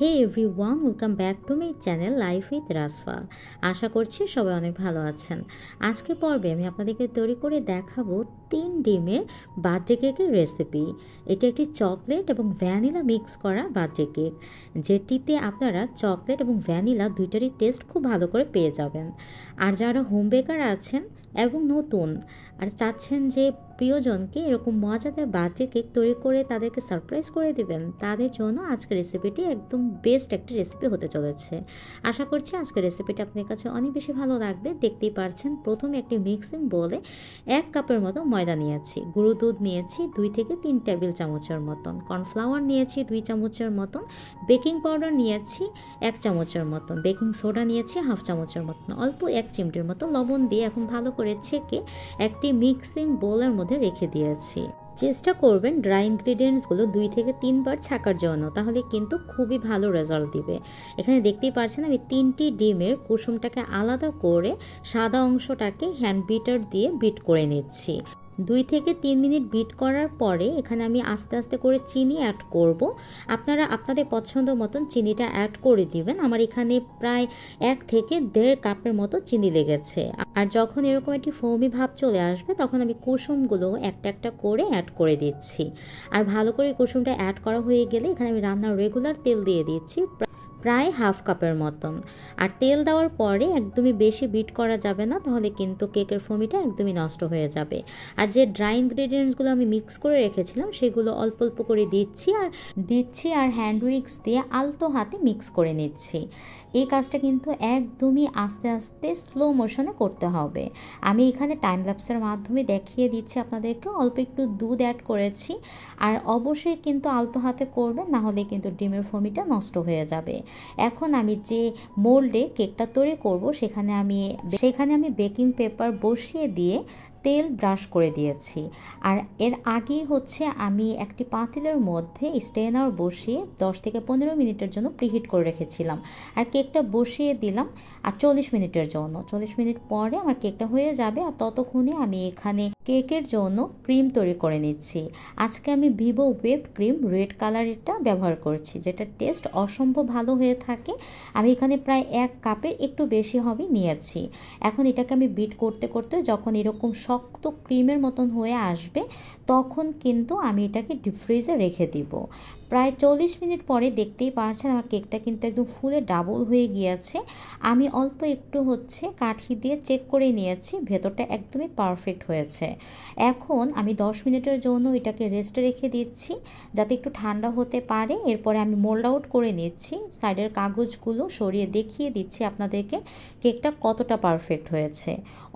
Hey everyone, welcome back to my channel life with Rasfa. আশা করছি সবাই অনেক ভালো আছেন। আজকে পর্বে আমি আপনাদেরকে তৈরি করে দেখাবো 3 ডিমের বার্থডে কেকের রেসিপি। এটি একটি চকলেট এবং ভ্যানিলা মিক্স করা বার্থডে কেক, যেটিতে আপনারা চকলেট এবং ভ্যানিলা দুইটারই টেস্ট খুব ভালো করে পেয়ে যাবেন। আর যারা হোম বেকার আছেন এবং নতুন আর চাচ্ছেন যে প্রিয়জনকে এরকম মজাদার বার্থডে কেক তৈরি করে তাদেরকে সারপ্রাইজ করে দিবেন, তাদের জন্য আজকের রেসিপিটি একদম বেস্ট একটি রেসিপি হতে চলেছে। আশা করছি আজকের রেসিপিটা আপনার কাছে অনেক বেশি ভালো লাগবে। দেখতেই পারছেন, প্রথমে একটি মিক্সিং বোলে 1 কাপের মতো ময়দা নিয়েছি, গুঁড়ো দুধ নিয়েছি 2 থেকে 3 টেবিল চামচের মতন, কর্নফ্লাওয়ার নিয়েছি 2 চামচের মতন, বেকিং পাউডার নিয়েছি 1 চামচের মতন, বেকিং সোডা নিয়েছি 1/2 চামচের মতন, অল্প 1 চিমটির মতো লবণ দিয়ে এখন ভালো করে ছেঁকে একটি মিক্সিং বোলের মধ্যে রেখে দিয়েছি। চেষ্টা করবেন ড্রাই ইনগ্রিডিয়েন্টসগুলো 2 থেকে 3 বার ছাকার জন্য, তাহলে কিন্তু খুবই ভালো রেজাল্ট দিবে। এখানে দেখতেই পাচ্ছেন আমি 3টি ডিমের কুসুমটাকে আলাদা করে সাদা অংশটাকে হ্যান্ড বিটার দিয়ে বিট করে নিচ্ছি। 2 থেকে 3 মিনিট বিট করার পরে এখানে আমি আস্তে আস্তে করে চিনি অ্যাড করব। আপনারা আপনাদের পছন্দ মতন চিনিটা অ্যাড করে দিবেন। আমার এখানে প্রায় 1 থেকে 1.5 কাপের মতো চিনি লেগেছে। আর যখন এরকম একটি ফোমি ভাব চলে আসবে তখন আমি কুসুমগুলো একটা একটা করে অ্যাড করে দিচ্ছি। আর ভালো করে কুসুমটা অ্যাড করা হয়ে গেলে এখানে আমি রান্নার রেগুলার তেল দিয়ে দিচ্ছি প্রায় 1/2 কাপের মতন। আর তেল দেওয়ার পরে একদমই বেশি বিট করা যাবে না, তাহলে কিন্তু কেকের ফোমিটা একদমই নষ্ট হয়ে যাবে। আর যে ড্রাই ইনগ্রেডিয়েন্টসগুলো আমি মিক্স করে রেখেছিলাম সেগুলো অল্প অল্প করে দিচ্ছি আর হ্যান্ড উইক্স দিয়ে আলতো হাতে মিক্স করে নিচ্ছি। এই কাজটা কিন্তু একদমই আস্তে আস্তে স্লো মোশনে করতে হবে। আমি এখানে টাইম ল্যাপসের মাধ্যমে দেখিয়ে দিচ্ছি আপনাদেরকে। অল্প একটু দুধ অ্যাড করেছি। আর অবশ্যই কিন্তু আলতো হাতে করবেন, না হলে কিন্তু ডিমের ফোমিটা নষ্ট হয়ে যাবে। এখন আমি যে মোল্ডে কেকটা তৈরি করব সেখানে আমি বেকিং পেপার বসিয়ে দিয়ে তেল ব্রাশ করে দিয়েছি। আর এর আগেই আমি একটি পাতিলের মধ্যে স্টেনার বসিয়ে 10 থেকে 15 মিনিটের জন্য প্রিহিট করে রেখেছিলাম। আর কেকটা বসিয়ে দিলাম আর 40 মিনিটের জন্য। 40 মিনিট পরে আমার কেকটা হয়ে যাবে। আর ততক্ষণে আমি এখানে কেকের জন্য ক্রিম তৈরি করে নিচ্ছি। আজকে আমি ভিভো হুইপড ক্রিম রেড কালারেরটা ব্যবহার করছি, যেটা টেস্ট অসম্ভব ভালো হয়ে থাকে। আমি এখানে প্রায় 1 কাপের একটু বেশি হবে নিয়েছি। এখন এটাকে আমি বিট করতে করতে যখন এরকম শক্ত ক্রিমের মতন হয়ে আসবে তখন কিন্তু আমি এটাকে ডিপ ফ্রিজে রেখে দিব। প্রায় 40 মিনিট পরে দেখতেই পারছেন আমার কেকটা কিন্তু একদম ফুলে ডাবল হয়ে গিয়েছে। আমি অল্প একটু কাঠি দিয়ে চেক করে নিয়েছি, ভেতরটা একদমই পারফেক্ট হয়েছে। এখন আমি 10 মিনিটের জন্য এটাকে রেস্টে রেখে দিচ্ছি যাতে একটু ঠান্ডা হতে পারে। এরপরে আমি মোল্ড আউট করে নিচ্ছি। সাইডের কাগজগুলো সরিয়ে দেখিয়ে দিচ্ছি আপনাদেরকে কেকটা কতটা পারফেক্ট হয়েছে।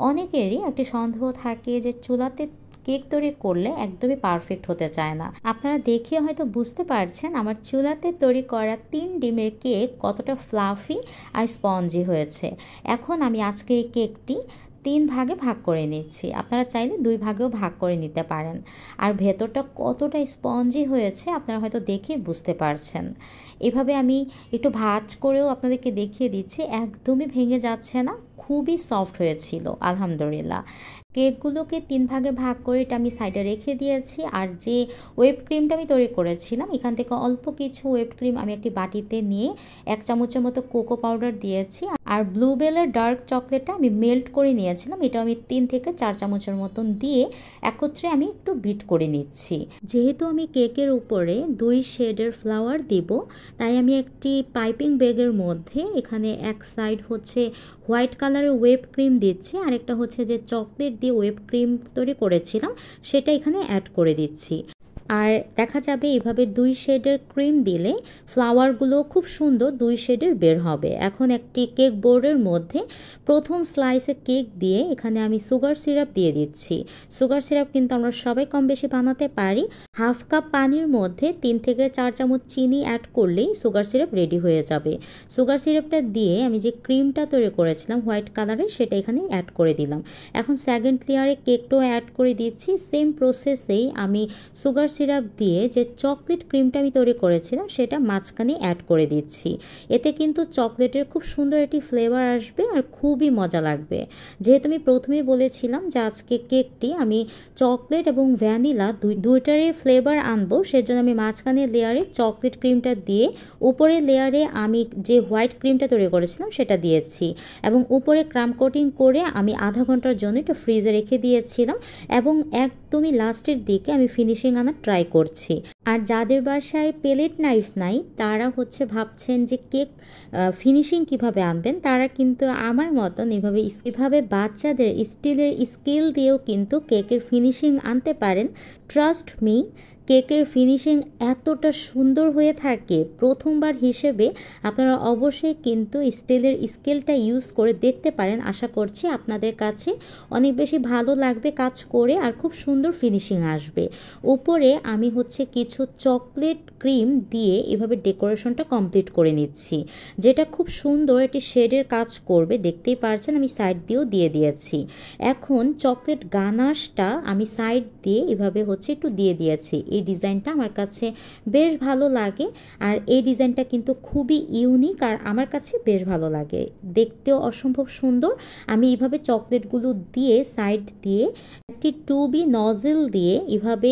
অনেকেরই একটি সন্দেহ থাকে যে চুলাতে কেক তৈরি করলে একদমই পারফেক্ট হতে চায় না। আপনারা দেখে হয়তো বুঝতে পারছেন আমার চুলাতে তৈরি করা 3 ডিমের কেক কতটা ফ্লাফি আর স্পঞ্জি হয়েছে। এখন আমি আজকে এই কেকটি 3 ভাগে ভাগ করে নিচ্ছি। আপনারা চাইলে 2 ভাগেও ভাগ করে নিতে পারেন। আর ভেতরটা কতটা স্পঞ্জি হয়েছে আপনারা হয়তো দেখে বুঝতে পারছেন। এভাবে আমি একটু ভাঁজ করেও আপনাদেরকে দেখিয়ে দিচ্ছি, একদমই ভেঙে যাচ্ছে না, খুবই সফট হয়েছিল আলহামদুলিল্লাহ। কেকগুলোকে 3 ভাগে ভাগ করে এটা আমি সাইডে রেখে দিয়েছি। আর যে হুইপড ক্রিমটা আমি তৈরি করেছিলাম এখান থেকে অল্প কিছু হুইপড ক্রিম আমি একটি বাটিতে নিয়ে 1 চামচের মতো কোকো পাউডার দিয়েছি। আর ব্লুবেলের ডার্ক চকলেটটা আমি মেল্ট করে নিয়েছিলাম, এটা আমি 3 থেকে 4 চামচের মতন দিয়ে একত্রে আমি একটু বিট করে নিচ্ছি। যেহেতু আমি কেকের উপরে 2 শেডের ফ্লাওয়ার দিব, তাই আমি একটি পাইপিং ব্যাগের মধ্যে এখানে এক সাইড হোয়াইট কালারের হুইপড ক্রিম দিচ্ছি, আর একটা যে চকলেট দিয়ে হুইপড ক্রিম তৈরি করেছিলাম সেটা এখানে অ্যাড করে দিচ্ছি। আর দেখা যাবে এইভাবে 2 শেডের ক্রিম দিলে ফ্লাওয়ারগুলো খুব সুন্দর 2 শেডের বের হবে। এখন একটি কেক বোর্ডের মধ্যে প্রথম স্লাইসে কেক দিয়ে এখানে আমি সুগার সিরাপ দিয়ে দিচ্ছি। সুগার সিরাপ কিন্তু আমরা সবাই কম বেশি বানাতে পারি। 1/2 কাপ পানির মধ্যে 3 থেকে 4 চামচ চিনি অ্যাড করলেই সুগার সিরাপ রেডি হয়ে যাবে। সুগার সিরাপটা দিয়ে আমি যে ক্রিমটা তৈরি করেছিলাম হোয়াইট কালারের সেটা এখানে অ্যাড করে দিলাম। এখন সেকেন্ড লেয়ারে কেকটাও অ্যাড করে দিচ্ছি। সেম প্রসেসেই আমি সুগার সিরাপ দিয়ে যে চকলেট ক্রিমটা আমি তৈরি করেছিলাম সেটা মাঝখানে অ্যাড করে দিচ্ছি। এতে কিন্তু চকলেটের খুব সুন্দর একটি ফ্লেভার আসবে আর খুবই মজা লাগবে। যেহেতু আমি প্রথমেই বলেছিলাম যে আজকে কেকটি আমি চকলেট এবং ভ্যানিলা দুইটারই ফ্লেভার আনবো, সেজন্য আমি মাঝখানে লেয়ারে চকলেট ক্রিমটা দিয়ে উপরের লেয়ারে আমি যে হোয়াইট ক্রিমটা তৈরি করেছিলাম সেটা দিয়েছি এবং উপরে ক্রাম কোটিং করে আমি আধা ঘন্টার জন্য একটু ফ্রিজে রেখে দিয়েছিলাম এবং একদমই লাস্টের দিকে আমি ফিনিশিং আনার ট্রাই করছি। আর যাদের বাসায় পেলেট নাইফ নাই তারা ভাবছেন যে কেক ফিনিশিং কিভাবে আনবেন, তারা কিন্তু আমার মতন এভাবে বাচ্চাদের স্টিলের স্কেল দিয়েও কিন্তু কেকের ফিনিশিং আনতে পারেন। ট্রাস্ট মি, কেকের ফিনিশিং এতটা সুন্দর হয়ে থাকে, প্রথমবার হিসেবে আপনারা অবশ্যই কিন্তু স্টিলের স্কেলটা ইউজ করে দেখতে পারেন। আশা করছি আপনাদের কাছে অনেক বেশি ভালো লাগবে কাজ করে আর খুব সুন্দর ফিনিশিং আসবে। উপরে আমি কিছু চকলেট ক্রিম দিয়ে এভাবে ডেকোরেশনটা কমপ্লিট করে নিচ্ছি, যেটা খুব সুন্দর একটি শেডের কাজ করবে। দেখতেই পারছেন আমি সাইড দিয়েও দিয়ে দিয়েছি। এখন চকলেট গানাশটা আমি সাইড দিয়ে এভাবে একটু দিয়ে দিয়েছি। এই ডিজাইনটা আমার কাছে বেশ ভালো লাগে আর এই ডিজাইনটা কিন্তু খুবই ইউনিক আর আমার কাছে বেশ ভালো লাগে, দেখতেও অসম্ভব সুন্দর। আমি এইভাবে চকলেটগুলো দিয়ে সাইড দিয়ে একটি 2B নজেল দিয়ে এভাবে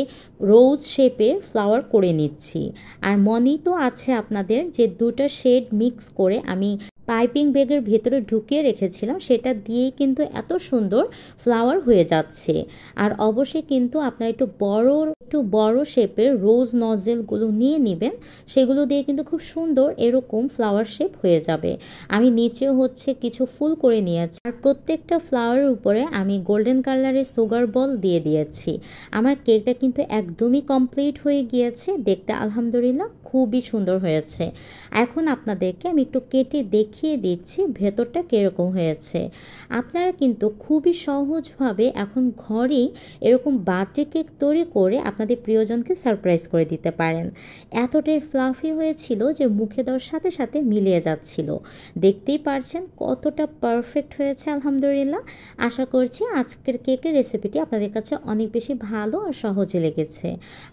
রোজ শেপের ফ্লাওয়ার করে নিচ্ছি। আর মনেই তো আছে আপনাদের যে দুটো শেড মিক্স করে আমি পাইপিং ব্যাগের ভেতরে ঢুকিয়ে রেখেছিলাম, সেটা দিয়েই কিন্তু এত সুন্দর ফ্লাওয়ার হয়ে যাচ্ছে। আর অবশ্যই কিন্তু আপনারা একটু বড় শেপের রোজ নজেলগুলো নিয়ে নেবেন, সেগুলো দিয়ে কিন্তু খুব সুন্দর এরকম ফ্লাওয়ার শেপ হয়ে যাবে। আমি নিচেও কিছু ফুল করে নিয়েছি আর প্রত্যেকটা ফ্লাওয়ারের উপরে আমি গোল্ডেন কালারের সুগার বল দিয়ে দিয়েছি। আমার কেকটা কিন্তু একদমই কমপ্লিট হয়ে গিয়েছে, দেখতে আলহামদুলিল্লাহ খুবই সুন্দর হয়েছে। এখন আপনাদেরকে আমি একটু কেটে দেখিয়ে দিচ্ছি ভেতরটা কীরকম হয়েছে। আপনারা কিন্তু খুবই সহজভাবে এখন ঘরেই এরকম বার্থডে কেক তৈরি করে আপনাদের প্রিয়জনকে সারপ্রাইজ করে দিতে পারেন। এতটাই ফ্লাফি হয়েছিল যে মুখে দেওয়ার সাথে সাথে মিলিয়ে যাচ্ছিল। দেখতেই পারছেন কতটা পারফেক্ট হয়েছে আলহামদুলিল্লাহ। আশা করছি আজকের কেকের রেসিপিটি আপনাদের কাছে অনেক বেশি ভালো আর সহজে লেগেছে।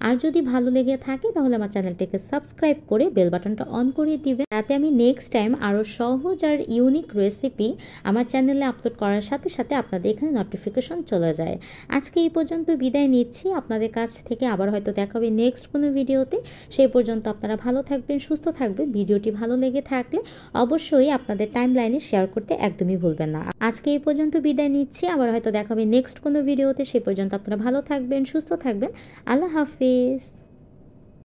আর যদি ভালো লেগে থাকে তাহলে আমার চ্যানেলটিকে সাবস্ক্রাইব করে বেল বাটনটা অন করে দিবেন, যাতে আমি নেক্সট টাইম আরও সহজ আর ইউনিক রেসিপি আমার চ্যানেলে আপলোড করার সাথে সাথে আপনাদের এখানে নোটিফিকেশন চলে যায়। আজকে এই পর্যন্ত বিদায় নিচ্ছি আপনাদের কাছ থেকে, আবার হয়তো দেখা হবে নেক্সট কোনো ভিডিওতে। সেই পর্যন্ত আপনারা ভালো থাকবেন, সুস্থ থাকবেন। ভিডিওটি ভালো লেগে থাকলে অবশ্যই আপনাদের টাইমলাইনে শেয়ার করতে একদমই ভুলবেন না। আজকে এই পর্যন্ত বিদায় নিচ্ছি, আবার হয়তো দেখা হবে নেক্সট কোনো ভিডিওতে। সেই পর্যন্ত আপনারা ভালো থাকবেন, সুস্থ থাকবেন। আল্লাহ হাফিজ।